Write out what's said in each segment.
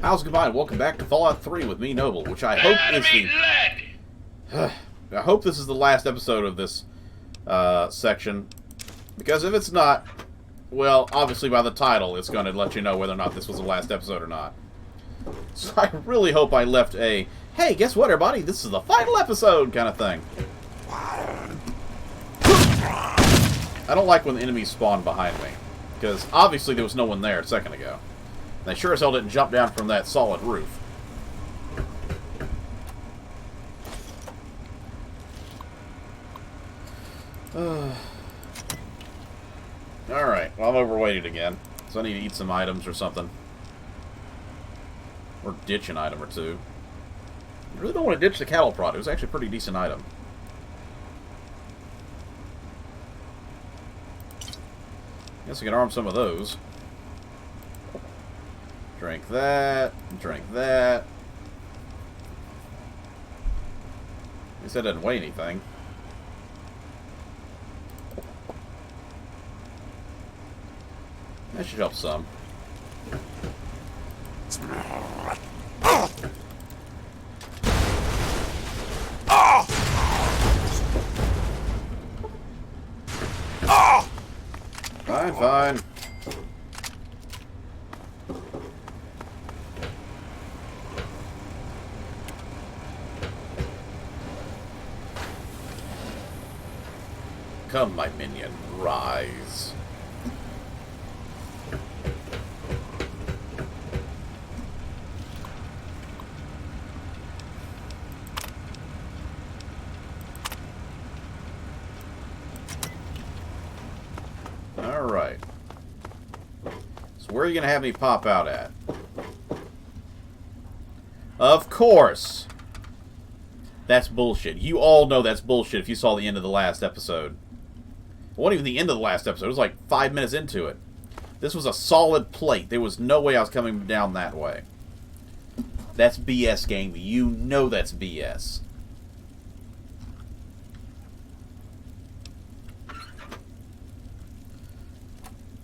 How's it goodbye and welcome back to Fallout 3 with me, Noble, which I hope is the... I hope this is the last episode of this section, because if it's not, well, obviously by the title it's going to let you know whether or not this was the last episode or not. So I really hope I left a, hey, guess what everybody, this is the final episode kind of thing. I don't like when the enemies spawn behind me, because obviously there was no one there a second ago. They sure as hell didn't jump down from that solid roof. Alright, well, I'm overweighted again, so I need to eat some items or something. Or ditch an item or two. I really don't want to ditch the cattle prod. It was actually a pretty decent item. Guess I can arm some of those. Drink that. Drink that. At least that doesn't weigh anything. That should help some. Fine, fine. Come, my minion, rise. Alright. So where are you going to have me pop out at? Of course! That's bullshit. You all know that's bullshit if you saw the end of the last episode. It wasn't even the end of the last episode. It was like 5 minutes into it. This was a solid plate. There was no way I was coming down that way. That's BS, game. You know that's BS.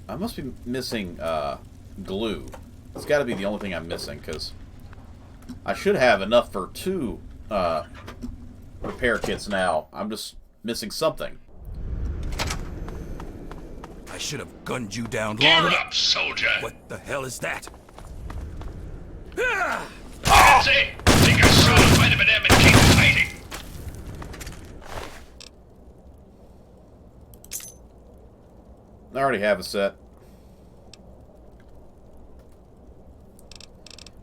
I must be missing glue. It's got to be the only thing I'm missing, because I should have enough for 2 repair kits now. I'm just missing something. I should have gunned you down Gear long up, soldier! What the hell is that? That's it! Take a shot at one of them and keep fighting! I already have a set.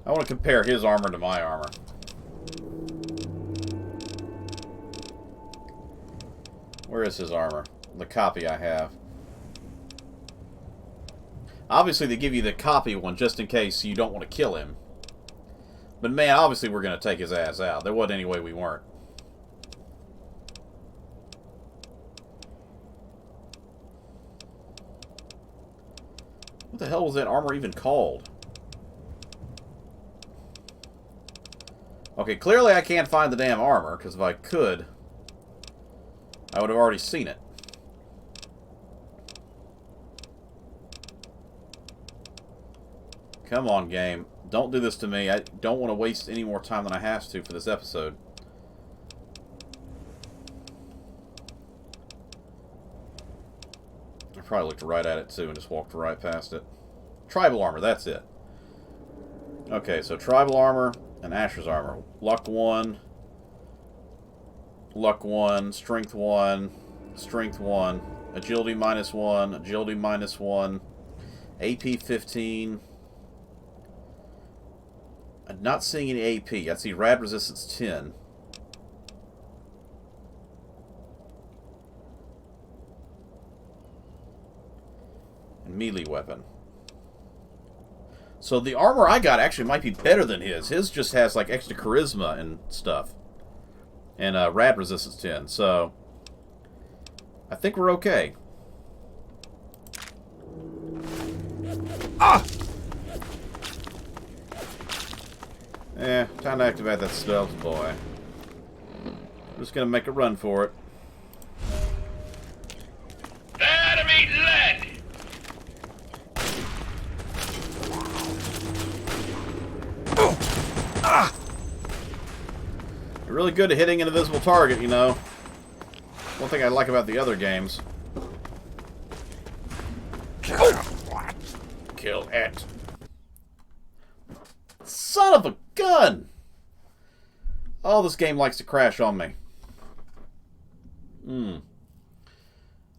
I want to compare his armor to my armor. Where is his armor? The copy I have. Obviously, they give you the copy one just in case you don't want to kill him. But man, obviously we're going to take his ass out. There wasn't any way we weren't. What the hell was that armor even called? Okay, clearly I can't find the damn armor, because if I could, I would have already seen it. Come on, game. Don't do this to me. I don't want to waste any more time than I have to for this episode. I probably looked right at it, too, and just walked right past it. Tribal armor, that's it. Okay, so tribal armor and Asher's armor. Luck 1. Luck 1. Strength 1. Strength 1. Agility -1. Agility -1. AP 15. I'm not seeing any AP. I see rad resistance 10. And melee weapon. So the armor I got actually might be better than his. His just has like extra charisma and stuff. And rad resistance 10. So I think we're okay. Ah! Time to activate that stealth boy. I'm just gonna make a run for it. Enemy lead! You're really good at hitting an invisible target, you know. One thing I like about the other games. Kill it. Son of a gun! Oh, this game likes to crash on me.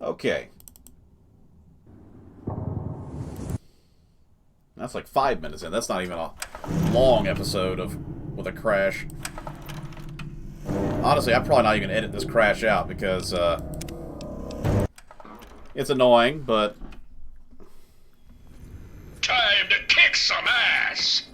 Okay. That's like 5 minutes in. That's not even a long episode with a crash. Honestly, I'm probably not even going to edit this crash out because it's annoying, but... Time to kick some ass!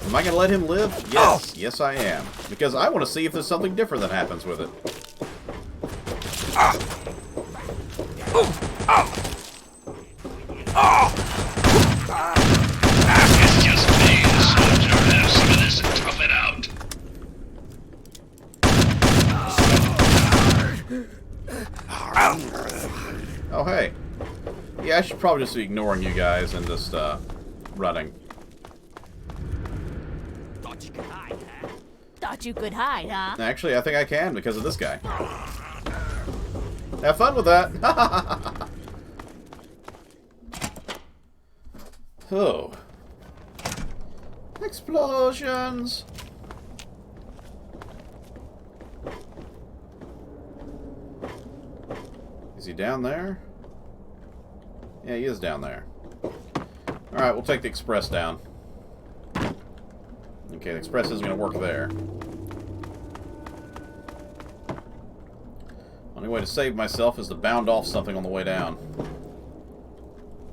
Am I going to let him live? Yes. Yes, I am. Because I want to see if there's something different that happens with it. It's just me, the soldier. Have some of this and tough it out. Oh, hey. Yeah, I should probably just be ignoring you guys and just running. Thought you could hide, huh? Actually, I think I can because of this guy. Have fun with that. Oh. Explosions. Is he down there? Yeah, he is down there. Alright, we'll take the express down. Okay, the express isn't going to work there. Only way to save myself is to bound off something on the way down.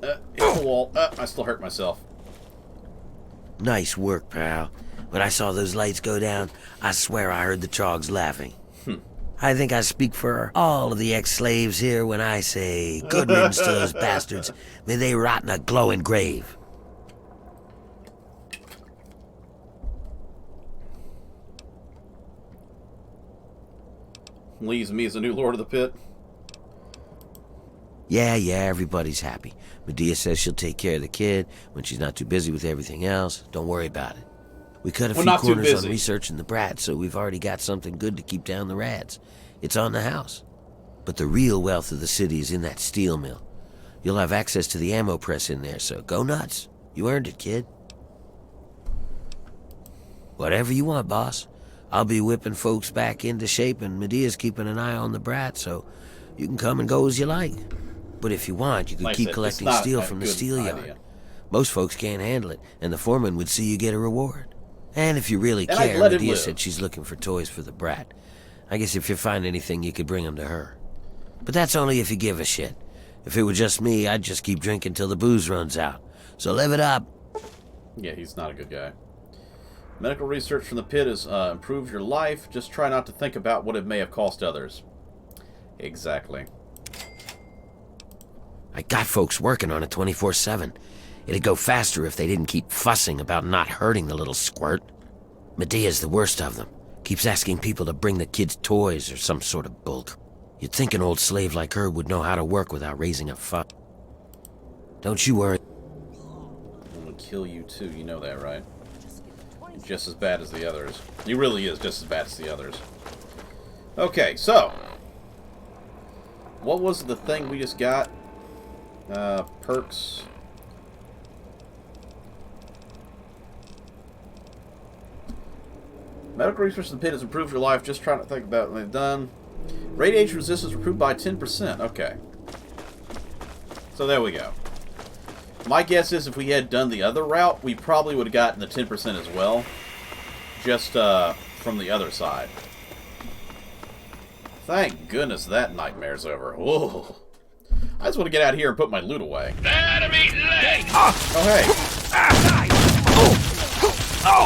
Hit the wall. I still hurt myself. Nice work, pal. When I saw those lights go down, I swear I heard the Trogs laughing. I think I speak for all of the ex-slaves here when I say, good riddance to those bastards. May they rot in a glowing grave. Leaves me as a new Lord of the Pit. Yeah, everybody's happy. Medea says she'll take care of the kid when she's not too busy with everything else. Don't worry about it. We cut a few not too corners on busy. researching the brat, so we've already got something good to keep down the rads. It's on the house. But the real wealth of the city is in that steel mill. You'll have access to the ammo press in there, so go nuts. You earned it, kid. Whatever you want, boss. I'll be whipping folks back into shape, and Medea's keeping an eye on the brat, so you can come and go as you like. But if you want, you can Like I keep said, collecting it's not steel a from the good steel idea. yard. Most folks can't handle it, and the foreman would see you get a reward. And if you really And I'd care, let him Medea live. said she's looking for toys for the brat. I guess if you find anything, you could bring them to her. But that's only if you give a shit. If it were just me, I'd just keep drinking till the booze runs out. So live it up. Yeah, he's not a good guy. Medical research from the pit has improved your life. Just try not to think about what it may have cost others. Exactly. I got folks working on it 24/7. It'd go faster if they didn't keep fussing about not hurting the little squirt. Medea's the worst of them. Keeps asking people to bring the kids toys or some sort of bulk. You'd think an old slave like her would know how to work without raising a fuss. Don't you worry. I'm gonna kill you too, you know that, right? Just as bad as the others. He really is just as bad as the others. Okay, so. What was the thing we just got? Perks. Medical research in the pit has improved your life. Just trying to think about what they've done. Radiation resistance improved by 10%. Okay. So there we go. My guess is if we had done the other route, we probably would have gotten the 10% as well. Just from the other side. Thank goodness that nightmare's over. Whoa. I just want to get out of here and put my loot away. Enemy leg! Oh, hey.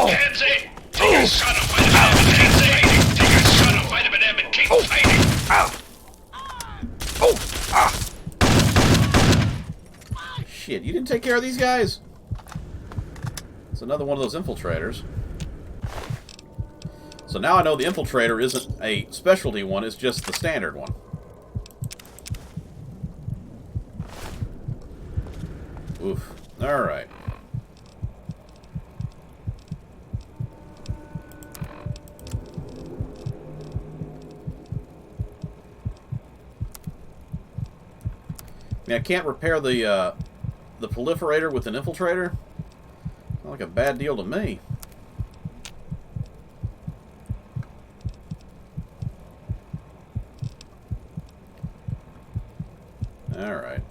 Hands in! Take a shot of vitamin M and hands in! Take a shot of vitamin M and keep fighting! Shit, you didn't take care of these guys? It's another one of those infiltrators. So now I know the infiltrator isn't a specialty one, it's just the standard one. Oof. Alright. I mean, I can't repair the proliferator with an infiltrator? Not like a bad deal to me. Alright.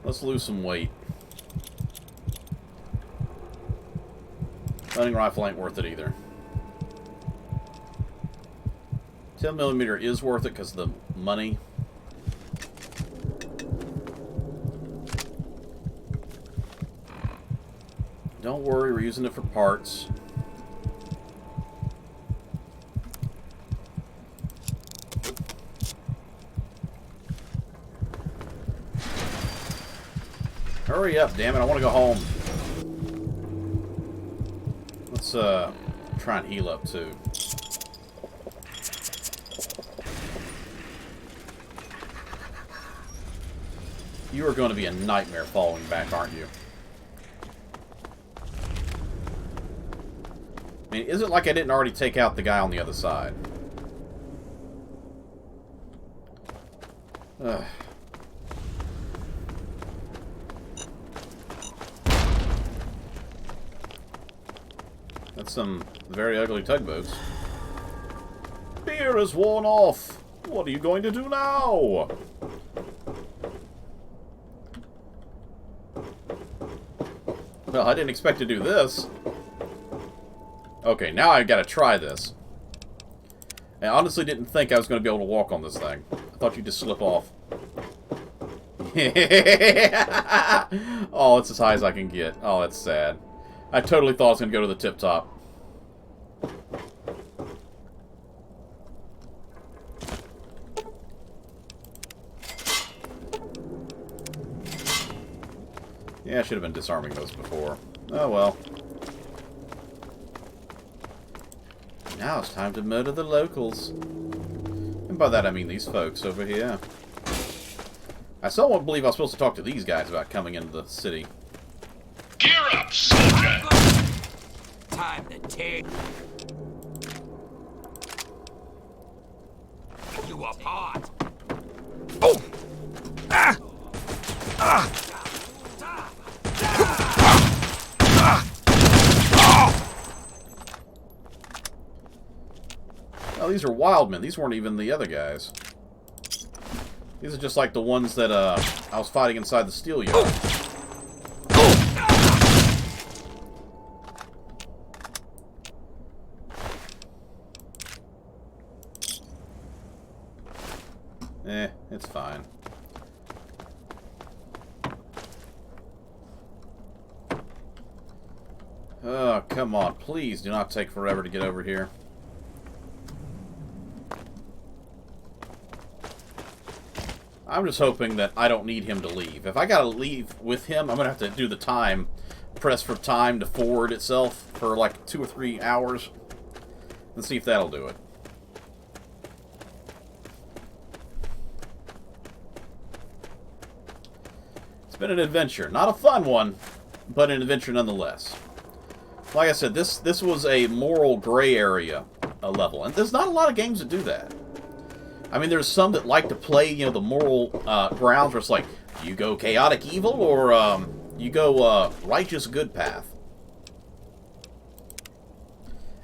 Let's lose some weight. Hunting rifle ain't worth it either. 10mm is worth it because of the money. Don't worry, we're using it for parts. Hurry up, damn it, I want to go home. Let's try and heal up too. You are going to be a nightmare following back, aren't you? I mean, is it like I didn't already take out the guy on the other side? Ugh. That's some very ugly tugboats. Beer is worn off. What are you going to do now? Well, I didn't expect to do this. Okay, now I gotta try this. I honestly didn't think I was going to be able to walk on this thing. I thought you'd just slip off. Oh, it's as high as I can get. Oh, that's sad. I totally thought I was going to go to the tip top. Yeah, I should have been disarming those before. Oh well. Now it's time to murder the locals. And by that I mean these folks over here. I still don't believe I was supposed to talk to these guys about coming into the city. Gear up, soldier! Time to tear you apart. Oh! Ah! Ah! Oh, these are wildmen. These weren't even the other guys. These are just like the ones that I was fighting inside the steel yard. It's fine. Oh, come on. Please do not take forever to get over here. I'm just hoping that I don't need him to leave. If I gotta leave with him, I'm gonna have to do the time. Press for time to forward itself for like 2 or 3 hours. And see if that'll do it. It's been an adventure. Not a fun one, but an adventure nonetheless. Like I said, this was a moral gray area level. And there's not a lot of games that do that. I mean, there's some that like to play, you know, the moral grounds where it's like, do you go chaotic evil or you go righteous good path?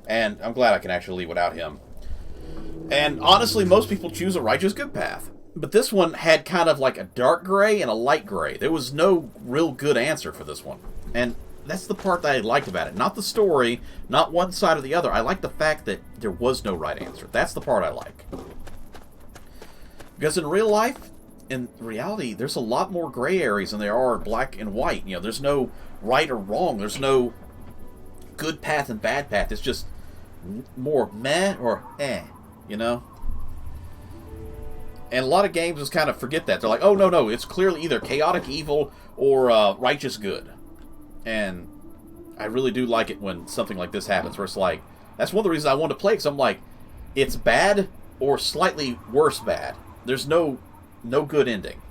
And I'm glad I can actually leave without him. And honestly, most people choose a righteous good path. But this one had kind of like a dark gray and a light gray. There was no real good answer for this one. And that's the part that I liked about it. Not the story, not one side or the other. I like the fact that there was no right answer. That's the part I like. Because in real life, in reality, there's a lot more gray areas than there are black and white. You know, there's no right or wrong. There's no good path and bad path. It's just more meh or eh, you know? And a lot of games just kind of forget that. They're like, oh, no, it's clearly either chaotic evil or righteous good. And I really do like it when something like this happens, where it's like, That's one of the reasons I wanted to play, because I'm like, it's bad or slightly worse bad. There's no good ending.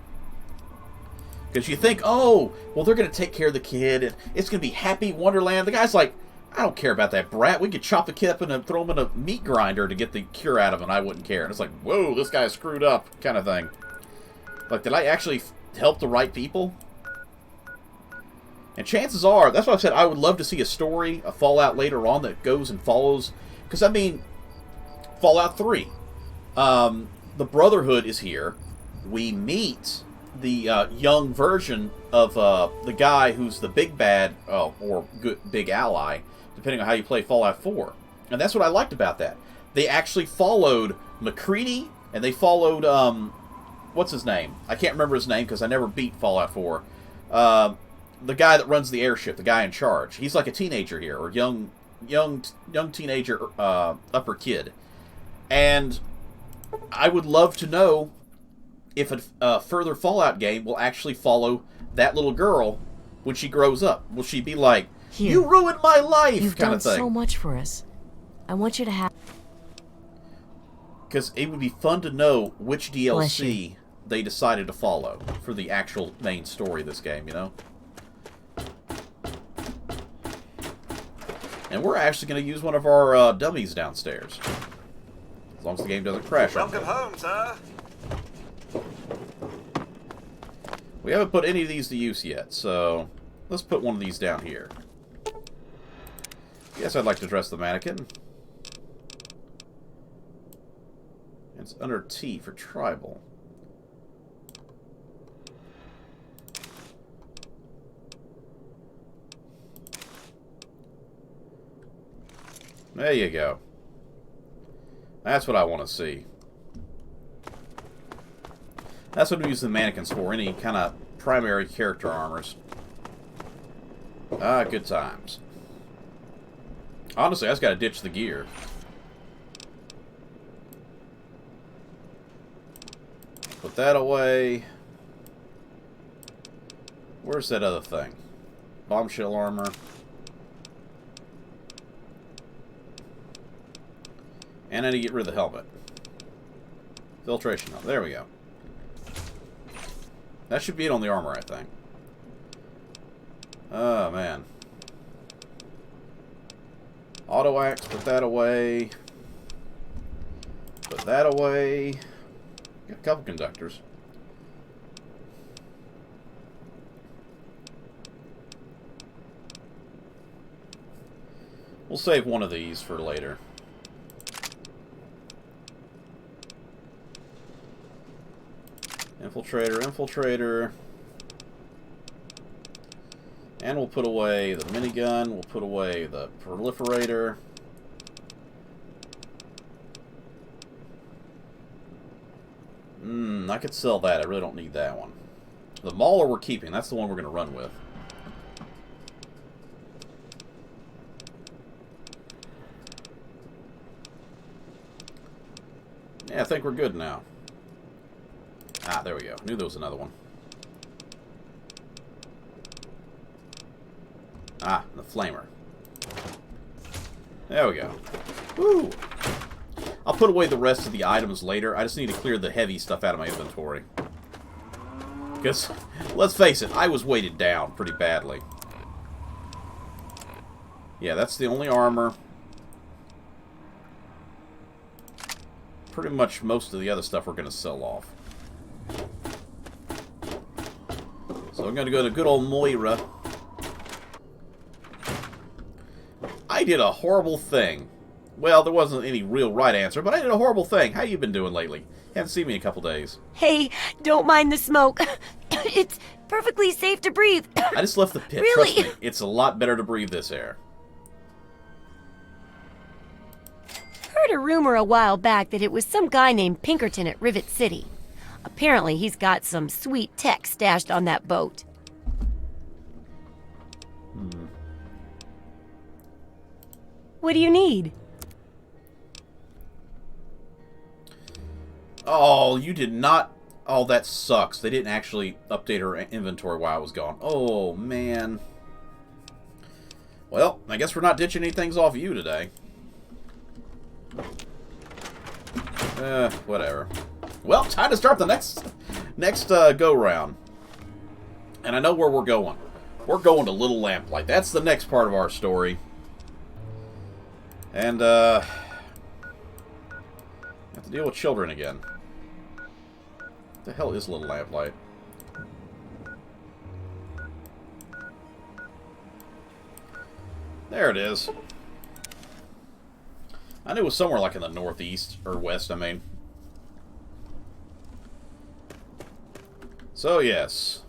Because you think, oh, well, they're going to take care of the kid, and it's going to be happy Wonderland. The guy's like, I don't care about that brat. We could chop the kid up and throw him in a meat grinder to get the cure out of him. I wouldn't care. And it's like, whoa, this guy's screwed up, kind of thing. Like, did I actually help the right people? And chances are, that's why I said I would love to see a story, a Fallout later on that goes and follows. Because, I mean, Fallout 3. The Brotherhood is here. We meet the young version of the guy who's the big bad, or good, big ally, depending on how you play Fallout 4. And that's what I liked about that. They actually followed McCready, and they followed, what's his name? I can't remember his name because I never beat Fallout 4. The guy that runs the airship, the guy in charge. He's like a teenager here, or young teenager, upper kid. And I would love to know if a further Fallout game will actually follow that little girl when she grows up. Will she be like, Here, you ruined my life, you've kind done of thing? so much for us. I want you to have... Because it would be fun to know which Bless DLC they decided to follow for the actual main story of this game, you know? And we're actually going to use one of our dummies downstairs. As long as the game doesn't crash. Welcome home, sir. We haven't put any of these to use yet, so let's put one of these down here. Yes, I'd like to dress the mannequin. It's under T for tribal. There you go. That's what I want to see. That's what we use the mannequins for, any kind of primary character armors. Ah, good times. Honestly, I just got to ditch the gear. Put that away. Where's that other thing? Bombshell armor. And I need to get rid of the helmet. Filtration helmet. There we go. That should be it on the armor, I think. Oh, man. Auto axe, put that away. Put that away. Got a couple conductors. We'll save one of these for later. Infiltrator, infiltrator. And we'll put away the minigun. We'll put away the proliferator. I could sell that. I really don't need that one. The Mauler we're keeping. That's the one we're going to run with. Yeah, I think we're good now. Ah, there we go. Knew there was another one. Ah, the flamer. There we go. Woo! I'll put away the rest of the items later. I just need to clear the heavy stuff out of my inventory. Because, let's face it, I was weighted down pretty badly. Yeah, that's the only armor. Pretty much most of the other stuff we're going to sell off. So I'm going to go to good old Moira. I did a horrible thing. Well, there wasn't any real right answer, but I did a horrible thing. How you been doing lately? Haven't seen me in a couple days. Hey, don't mind the smoke. It's perfectly safe to breathe. I just left the pit. Really? Trust me, it's a lot better to breathe this air. Heard a rumor a while back that it was some guy named Pinkerton at Rivet City. Apparently, he's got some sweet tech stashed on that boat. What do you need? Oh, you did not... Oh, that sucks. They didn't actually update her inventory while I was gone. Oh, man. Well, I guess we're not ditching any things off of you today. Whatever. Well, time to start the next go round. And I know where we're going. We're going to Little Lamplight. That's the next part of our story. And have to deal with children again. What the hell is Little Lamplight? There it is. I knew it was somewhere like in the northeast, or west, I mean. So, yes.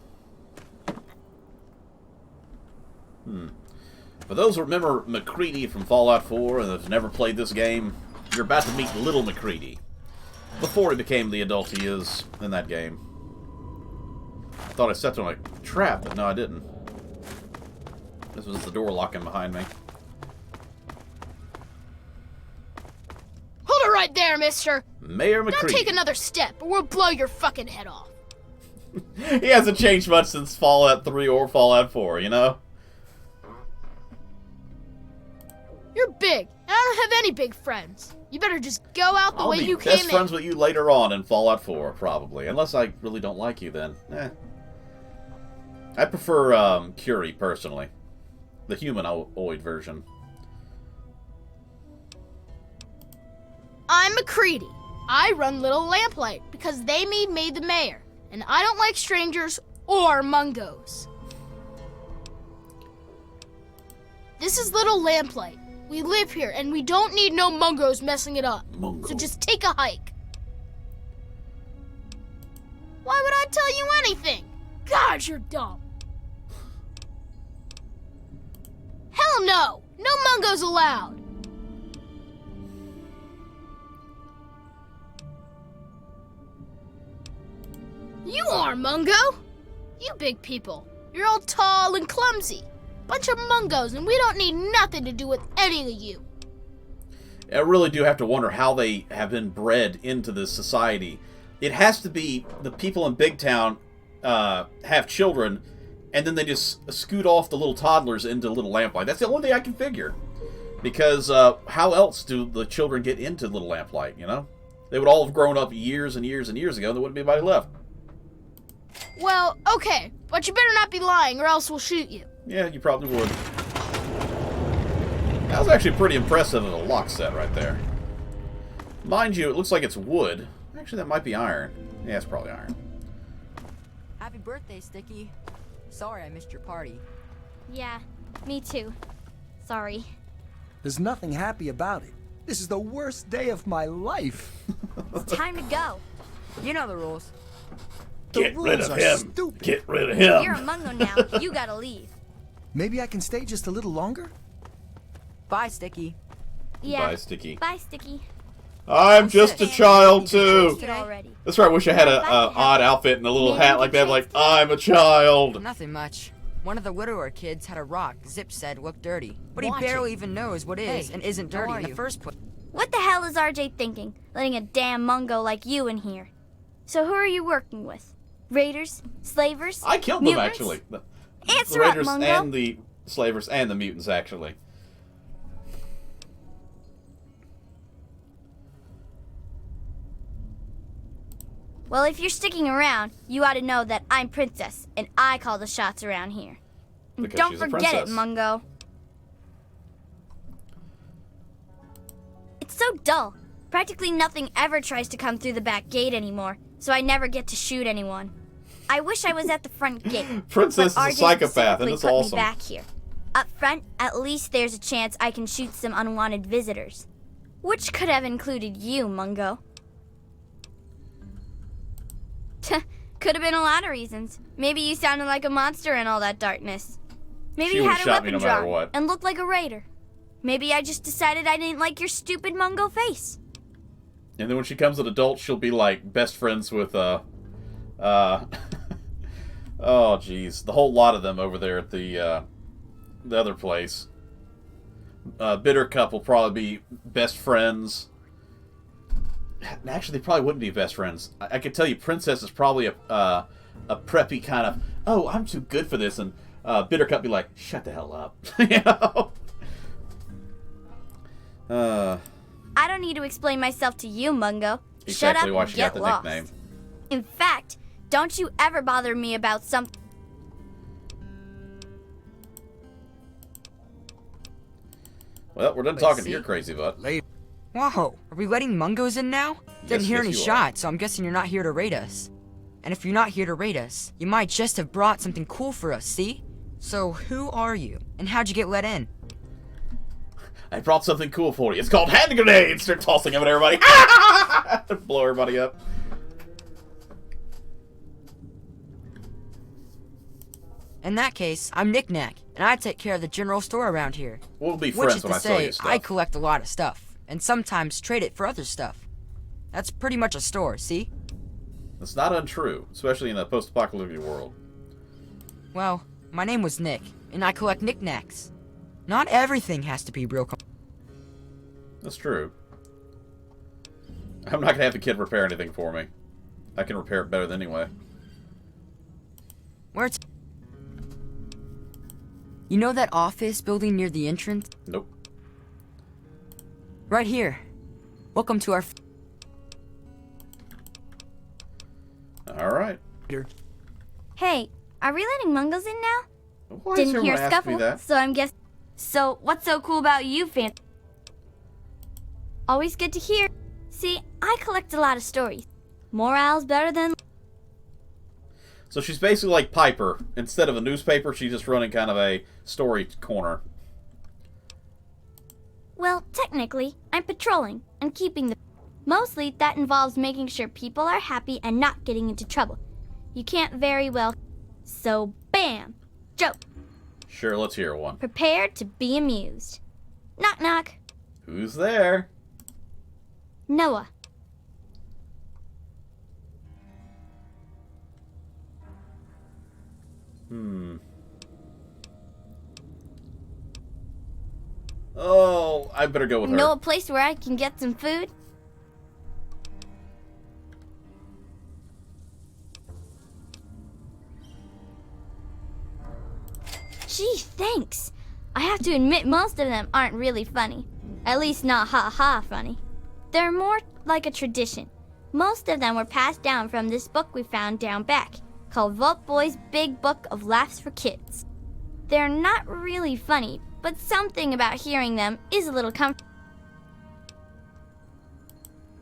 For those who remember MacCready from Fallout 4 and have never played this game, you're about to meet little MacCready. Before he became the adult he is in that game. I thought I stepped on a trap, but no, I didn't. This was the door locking behind me. Hold it right there, mister. Mayor MacCready. Don't take another step, or we'll blow your fucking head off. He hasn't changed much since Fallout 3 or Fallout 4, you know? You're big, and I don't have any big friends. You better just go out the way you came in. I'll be best friends with you later on in Fallout 4, probably. Unless I really don't like you, then. I prefer Curie, personally. The humanoid version. I'm MacCready. I run Little Lamplight because they made me the mayor, and I don't like strangers or mungos. This is Little Lamplight. We live here, and we don't need no mungos messing it up. Mungo. So just take a hike. Why would I tell you anything? God, you're dumb. Hell no! No mungos allowed! You are, Mungo! You big people. You're all tall and clumsy. Bunch of mungos, and we don't need nothing to do with any of you. I really do have to wonder how they have been bred into this society. It has to be the people in Big Town have children, and then they just scoot off the little toddlers into Little Lamplight. That's the only thing I can figure. Because how else do the children get into Little Lamplight, you know? They would all have grown up years and years and years ago, and there wouldn't be anybody left. Well, okay, but you better not be lying, or else we'll shoot you. Yeah, you probably would. That was actually pretty impressive of a lock set right there. Mind you, it looks like it's wood. Actually, that might be iron. Yeah, it's probably iron. Happy birthday, Sticky. Sorry I missed your party. Yeah, me too. Sorry. There's nothing happy about it. This is the worst day of my life. It's time to go. You know the rules. Get rid rules of are him. stupid. Get rid of him. You're a mungo now. You gotta leave. Maybe I can stay just a little longer? Bye, Sticky. Yeah. Bye, Sticky. Bye, Sticky. I'm just a child, too. Here already. That's right, I wish I had a odd outfit and a little hat like that, like, I'm a child. Nothing much. One of the widower kids had a rock Zip said looked dirty. But he Watch barely it. even knows what is Hey, and isn't how dirty are in the you? first place. What the hell is RJ thinking, letting a damn mungo like you in here? So who are you working with? Raiders? Slavers? I killed them, mutants? actually. The Answer up, Raiders Mungo. and the Slavers and the mutants, actually. Well, if you're sticking around, you ought to know that I'm Princess, and I call the shots around here. And Because don't she's a forget it, princess. Mungo. It's so dull. Practically nothing ever tries to come through the back gate anymore, so I never get to shoot anyone. I wish I was at the front gate. Princess but is a RJ psychopath, and specifically it's put awesome. me back here. Up front, at least there's a chance I can shoot some unwanted visitors. Which could have included you, Mungo. Could have been a lot of reasons. Maybe you sounded like a monster in all that darkness. Maybe She you would've had a shot me weapon no matter drawn what. and looked like a raider. Maybe I just decided I didn't like your stupid Mungo face. And then when she comes an adult, she'll be like best friends with oh jeez, the whole lot of them over there at the other place. Bittercup will probably be best friends. Actually, they probably wouldn't be best friends. I can tell you, Princess is probably a preppy kind of, oh, I'm too good for this, and Bittercup be like, shut the hell up, you know. I don't need to explain myself to you, Mungo. Exactly Shut up why and she get got the lost. nickname. In fact, don't you ever bother me about something. Well, we're done Wait, talking to see? your crazy butt. Whoa, are we letting Mungos in now? Didn't hear yes, any you are. shots, so I'm guessing you're not here to raid us. And if you're not here to raid us, you might just have brought something cool for us, see? So who are you? And how'd you get let in? I brought something cool for you. It's called hand grenades. Start tossing them at everybody. Blow everybody up. In that case, I'm Knick Knack, and I take care of the general store around here. We'll be Which friends is when to I sell say, you stuff. I collect a lot of stuff, and sometimes trade it for other stuff. That's pretty much a store, see? That's not untrue, especially in a post-apocalyptic world. Well, my name was Nick, and I collect knickknacks. Not everything has to be real. That's true. I'm not gonna have the kid repair anything for me. I can repair it better than anyway. Where it's. You know that office building near the entrance? Nope. Right here. Welcome to our. Alright. Hey, are we letting Mungos in now? Why does Didn't hear everyone ask me scuffle, that? so I'm guess. So, what's so cool about you, fan? Always good to hear. See, I collect a lot of stories. Morale's better than. So she's basically like Piper. Instead of a newspaper, she's just running kind of a story corner. Well, technically, I'm patrolling and keeping the. Mostly, that involves making sure people are happy and not getting into trouble. You can't very well. So, bam! Joke. Sure, let's hear one. Prepare to be amused. Knock knock. Who's there? Noah. Oh, I better go with her. Know a place where I can get some food? Gee, thanks. I have to admit most of them aren't really funny. At least not ha-ha funny. They're more like a tradition. Most of them were passed down from this book we found down back, called Vault Boy's Big Book of Laughs for Kids. They're not really funny, but something about hearing them is a little comforting.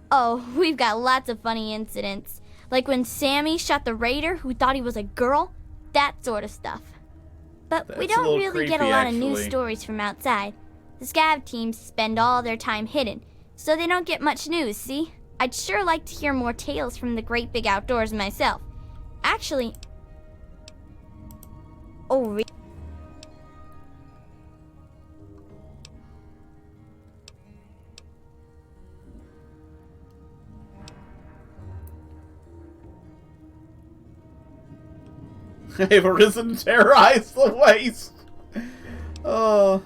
Oh, we've got lots of funny incidents. Like when Sammy shot the raider who thought he was a girl. That sort of stuff. But we That's a don't little really get a creepy, lot of news actually. stories from outside. The scav teams spend all their time hidden, so they don't get much news, see? I'd sure like to hear more tales from the great big outdoors myself. Actually... Oh, really? They've arisen to terrorize the waste. Oh.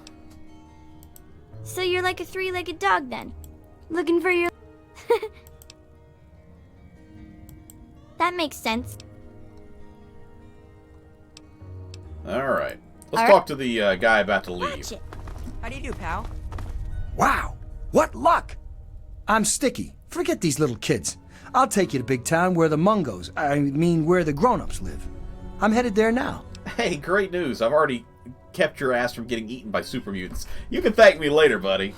So you're like a three-legged dog then? Looking for your... That makes sense. Alright. Let's All right. talk to the guy about to leave. Watch it. How do you do, pal? Wow, what luck! I'm Sticky. Forget these little kids. I'll take you to Big Town where the Mungos, I mean where the grown-ups live. I'm headed there now. Hey, great news. I've already kept your ass from getting eaten by super mutants. You can thank me later, buddy.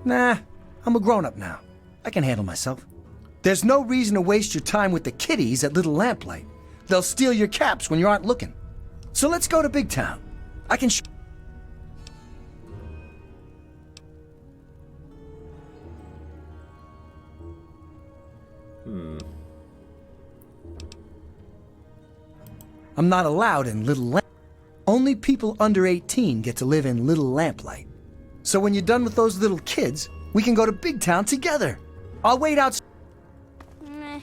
Nah, I'm a grown-up now. I can handle myself. There's no reason to waste your time with the kiddies at Little Lamplight. They'll steal your caps when you aren't looking. So let's go to Big Town. I can I'm not allowed in Little Lamp. Only people under 18 get to live in Little Lamplight. So when you're done with those little kids, we can go to Big Town together. I'll wait out. Meh.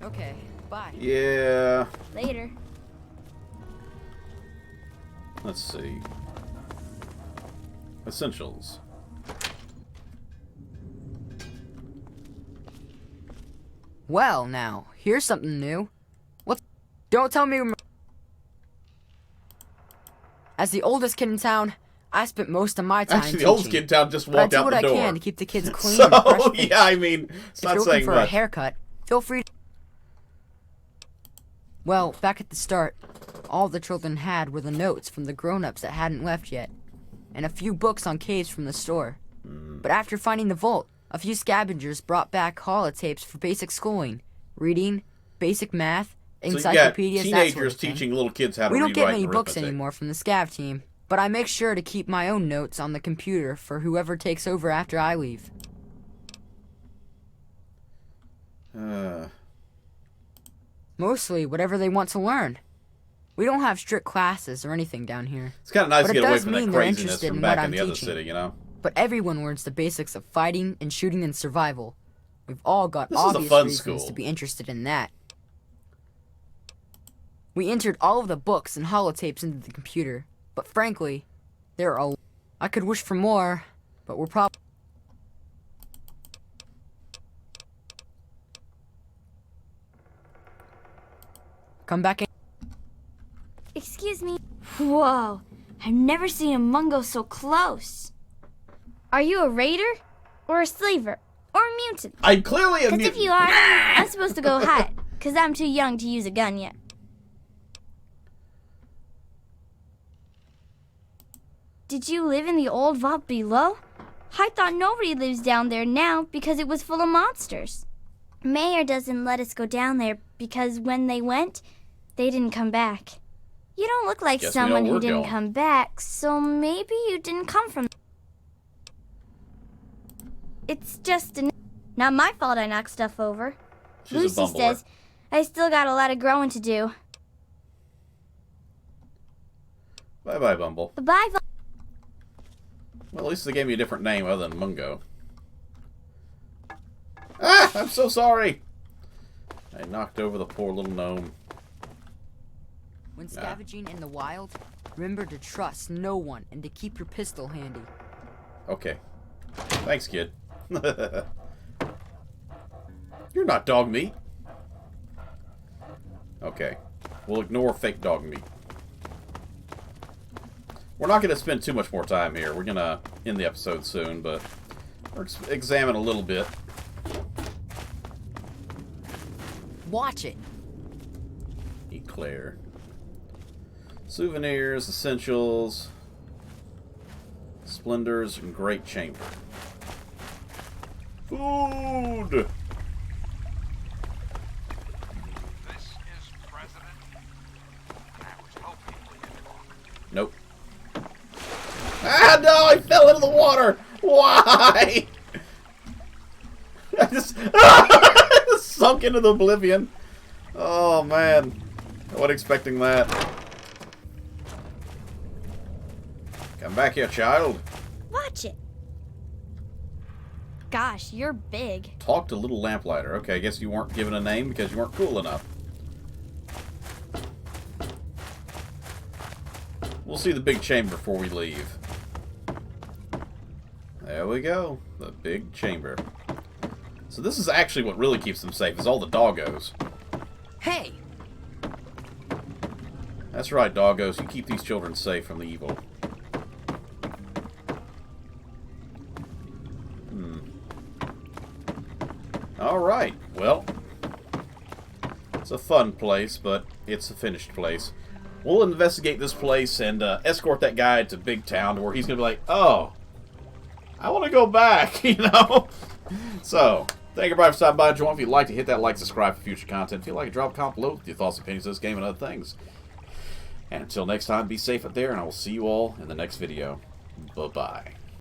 Okay, bye. Yeah. Later. Let's see. Essentials. Well, now, here's something new. What? Don't tell me. As the oldest kid in town, I spent most of my time Actually, the teaching. oldest kid in town just walked out the door. I do what I can to keep the kids clean So, and fresh. yeah, I mean, it's If not you're looking saying for a much. haircut, feel free to... Well, back at the start, all the children had were the notes from the grown-ups that hadn't left yet, and a few books on caves from the store. But after finding the vault, a few scavengers brought back holotapes for basic schooling, reading, basic math, So you got encyclopedias, that sort teenagers of thing. teaching little kids how to We read, don't get write, many and books arithmetic. anymore from the scav team, but I make sure to keep my own notes on the computer for whoever takes over after I leave. Mostly whatever they want to learn. We don't have strict classes or anything down here. It's kind of nice But to it get away does from that mean they're craziness interested from in back what in I'm the other teaching. city, you know? But everyone learns the basics of fighting and shooting and survival. We've all got This is a obvious fun reasons school. to be interested in that. We entered all of the books and holotapes into the computer, but frankly, there are I could wish for more, but we're probably... Come back in. Excuse me. Whoa, I've never seen a Mungo so close. Are you a raider? Or a slaver? Or a mutant? I'm clearly a Because mutant. if you are, I'm supposed to go hide. Because I'm too young to use a gun yet. Did you live in the old vault below? I thought nobody lives down there now because it was full of monsters. Mayor doesn't let us go down there because when they went, they didn't come back. You don't look like Guess we know someone where who we're didn't going. come back, so maybe you didn't come from... It's just not my fault I knocked stuff over. She's a Lucy bumbler. says I still got a lot of growing to do. Bye-bye, Bumble. Bye. Well, at least they gave me a different name other than Mungo. Ah! I'm so sorry! I knocked over the poor little gnome. When scavenging in the wild, remember to trust no one and to keep your pistol handy. Okay. Thanks, kid. You're not dog meat. Okay. We'll ignore fake dog meat. We're not going to spend too much more time here. We're going to end the episode soon, but we're examine a little bit. Watch it. Eclair. Souvenirs, essentials, splendors, and great chamber. Food! This is President. I was hoping we could talk. Nope. Ah, no! I fell into the water! Why? I just sunk into the oblivion. Oh, man. I wasn't expecting that. Come back here, child. Watch it. Gosh, you're big. Talk to Little Lamplighter. Okay, I guess you weren't given a name because you weren't cool enough. We'll see the big chamber before we leave. There we go. The big chamber. So this is actually what really keeps them safe, is all the doggos. Hey! That's right, doggos. You keep these children safe from the evil. Alright, well, it's a fun place, but it's a finished place. We'll investigate this place and escort that guy to Big Town to where he's going to be like, oh, I want to go back, you know? So, thank you everybody for stopping by and joining. If you'd like to hit that like, subscribe for future content. If you'd like to drop a comment below with your thoughts and opinions of this game and other things. And until next time, be safe out there, and I will see you all in the next video. Bye-bye.